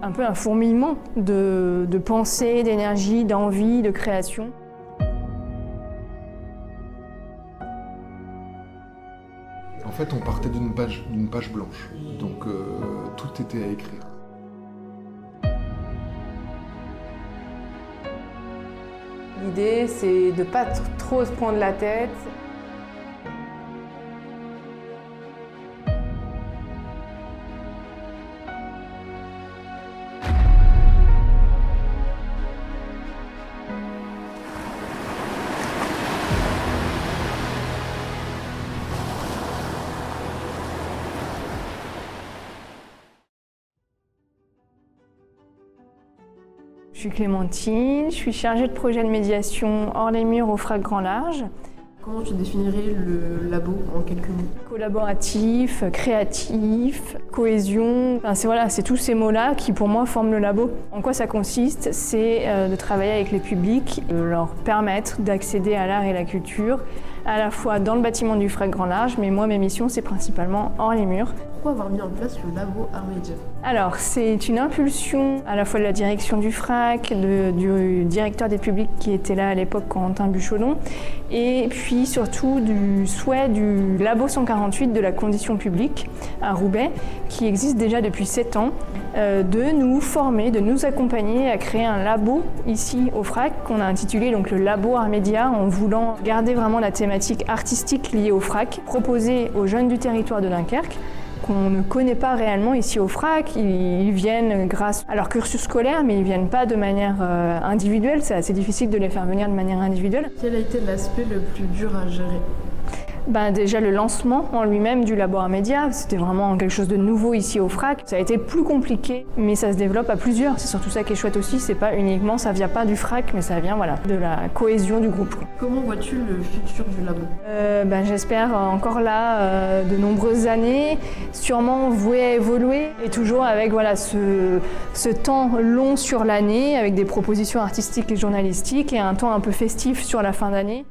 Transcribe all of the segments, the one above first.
Un peu un fourmillement de pensée, d'énergie, d'envie, de création. En fait, on partait d'une page blanche, donc tout était à écrire. L'idée, c'est de ne pas trop se prendre la tête. Je suis Clémentine, je suis chargée de projet de médiation hors les murs au FRAC Grand Large. Comment tu définirais le labo en quelques mots? Collaboratif, créatif, cohésion, c'est tous ces mots-là qui pour moi forment le labo. En quoi ça consiste? C'est de travailler avec les publics, de leur permettre d'accéder à l'art et la culture, à la fois dans le bâtiment du FRAC Grand Large, mais moi mes missions c'est principalement hors les murs. Pourquoi avoir mis en place le labo Art Média? Alors, c'est une impulsion à la fois de la direction du FRAC, du directeur des publics qui était là à l'époque, Corentin Buchaudon, et puis surtout du souhait du Labo 148 de la condition publique à Roubaix, qui existe déjà depuis 7 ans, de nous former, de nous accompagner à créer un labo ici au FRAC, qu'on a intitulé donc, le Labo Art Média, en voulant garder vraiment la thématique artistique liée au FRAC, proposer aux jeunes du territoire de Dunkerque, qu'on ne connaît pas réellement ici au FRAC. Ils viennent grâce à leur cursus scolaire, mais ils ne viennent pas de manière individuelle. C'est assez difficile de les faire venir de manière individuelle. Quel a été l'aspect le plus dur à gérer? Déjà le lancement en lui-même du Labo Art Média, c'était vraiment quelque chose de nouveau ici au FRAC. Ça a été plus compliqué, mais ça se développe à plusieurs. C'est surtout ça qui est chouette aussi, c'est pas uniquement, ça vient pas du FRAC, mais ça vient de la cohésion du groupe. Comment vois-tu le futur du labo? J'espère encore là de nombreuses années, sûrement voué à évoluer, et toujours avec ce temps long sur l'année, avec des propositions artistiques et journalistiques, et un temps un peu festif sur la fin d'année.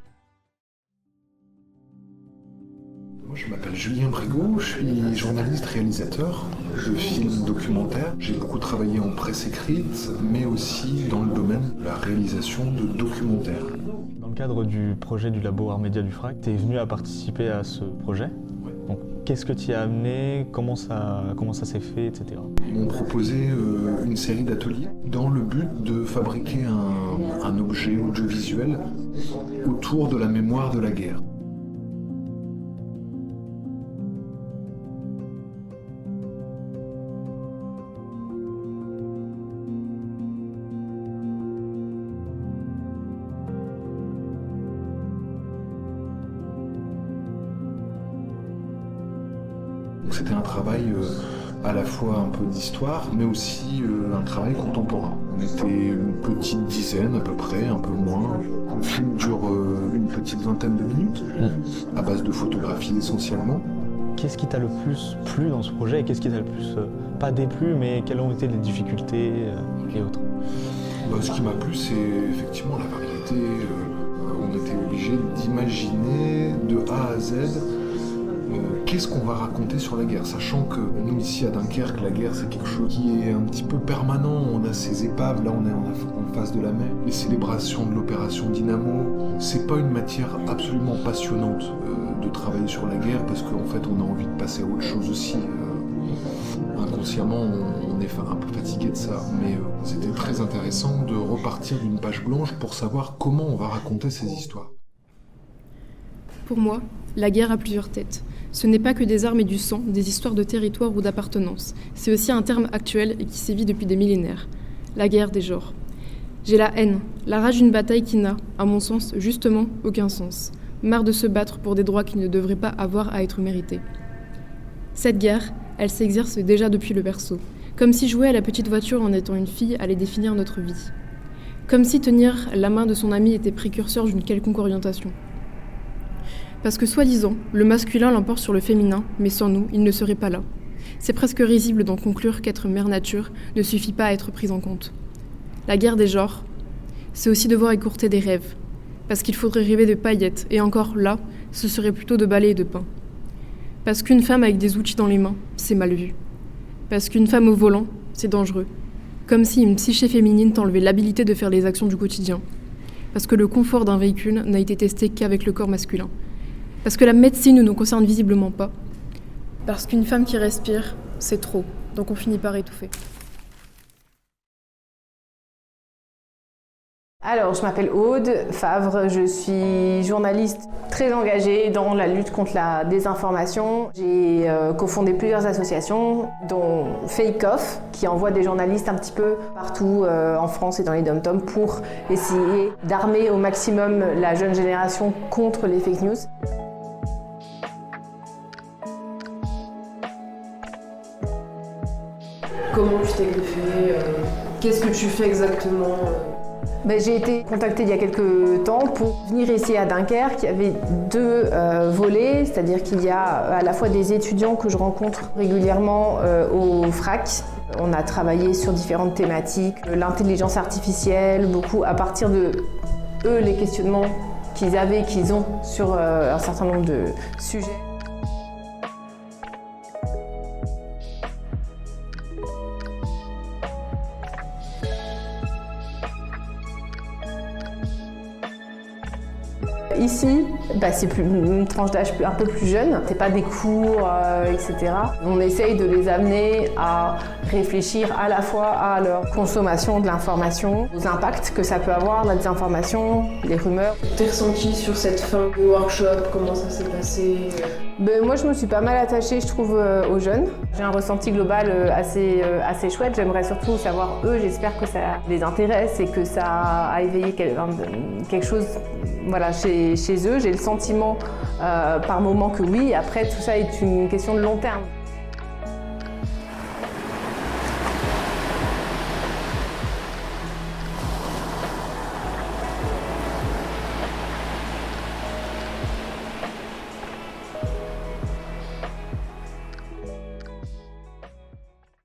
Je m'appelle Julien Brégaud, je suis journaliste réalisateur de films documentaires. J'ai beaucoup travaillé en presse écrite, mais aussi dans le domaine de la réalisation de documentaires. Dans le cadre du projet du Labo Art Média du FRAC, tu es venu à participer à ce projet. Ouais. Donc, qu'est-ce que tu y as amené, comment ça s'est fait, etc. Ils m'ont proposé une série d'ateliers dans le but de fabriquer un objet audiovisuel autour de la mémoire de la guerre. C'était un travail à la fois un peu d'histoire, mais aussi un travail contemporain. On était une petite dizaine à peu près, un peu moins. Le film dure une petite vingtaine de minutes, à base de photographies essentiellement. Qu'est-ce qui t'a le plus plu dans ce projet et qu'est-ce qui t'a le plus, pas déplu, mais quelles ont été les difficultés et autres? Ce qui m'a plu, c'est effectivement la variété. On était obligé d'imaginer de A à Z qu'est-ce qu'on va raconter sur la guerre, sachant que nous ici à Dunkerque, la guerre c'est quelque chose qui est un petit peu permanent. On a ces épaves, là on est en face de la mer, les célébrations de l'opération Dynamo. C'est pas une matière absolument passionnante de travailler sur la guerre, parce qu'en fait on a envie de passer à autre chose aussi. Inconsciemment on est un peu fatigué de ça, mais c'était très intéressant de repartir d'une page blanche pour savoir comment on va raconter ces histoires. Pour moi, la guerre a plusieurs têtes. Ce n'est pas que des armes et du sang, des histoires de territoire ou d'appartenance. C'est aussi un terme actuel et qui sévit depuis des millénaires. La guerre des genres. J'ai la haine, la rage d'une bataille qui n'a, à mon sens, justement aucun sens. Marre de se battre pour des droits qui ne devraient pas avoir à être mérités. Cette guerre, elle s'exerce déjà depuis le berceau. Comme si jouer à la petite voiture en étant une fille allait définir notre vie. Comme si tenir la main de son ami était précurseur d'une quelconque orientation. Parce que soi-disant, le masculin l'emporte sur le féminin, mais sans nous, il ne serait pas là. C'est presque risible d'en conclure qu'être mère nature ne suffit pas à être prise en compte. La guerre des genres, c'est aussi devoir écourter des rêves. Parce qu'il faudrait rêver de paillettes, et encore là, ce serait plutôt de balais et de pain. Parce qu'une femme avec des outils dans les mains, c'est mal vu. Parce qu'une femme au volant, c'est dangereux. Comme si une psyché féminine t'enlevait l'habilité de faire les actions du quotidien. Parce que le confort d'un véhicule n'a été testé qu'avec le corps masculin. Parce que la médecine ne nous concerne visiblement pas. Parce qu'une femme qui respire, c'est trop, donc on finit par étouffer. Alors, je m'appelle Aude Favre, je suis journaliste très engagée dans la lutte contre la désinformation. J'ai cofondé plusieurs associations, dont Fake Off, qui envoie des journalistes un petit peu partout en France et dans les dom-toms pour essayer d'armer au maximum la jeune génération contre les fake news. Comment tu t'es greffée Qu'est-ce que tu fais exactement J'ai été contactée il y a quelques temps pour venir ici à Dunkerque. Il y avait deux volets, c'est-à-dire qu'il y a à la fois des étudiants que je rencontre régulièrement au FRAC. On a travaillé sur différentes thématiques, l'intelligence artificielle, beaucoup à partir de eux, les questionnements qu'ils avaient, qu'ils ont sur un certain nombre de sujets. Ici, c'est une tranche d'âge un peu plus jeune, c'est pas des cours, etc. On essaye de les amener à réfléchir à la fois à leur consommation de l'information, aux impacts que ça peut avoir, la désinformation, les rumeurs. Tes ressentis sur cette fin de workshop, comment ça s'est passé Moi, je me suis pas mal attachée, je trouve, aux jeunes. J'ai un ressenti global assez chouette. J'aimerais surtout savoir, eux, j'espère que ça les intéresse et que ça a éveillé quelque chose chez eux. J'ai le sentiment par moment que oui, après, tout ça est une question de long terme.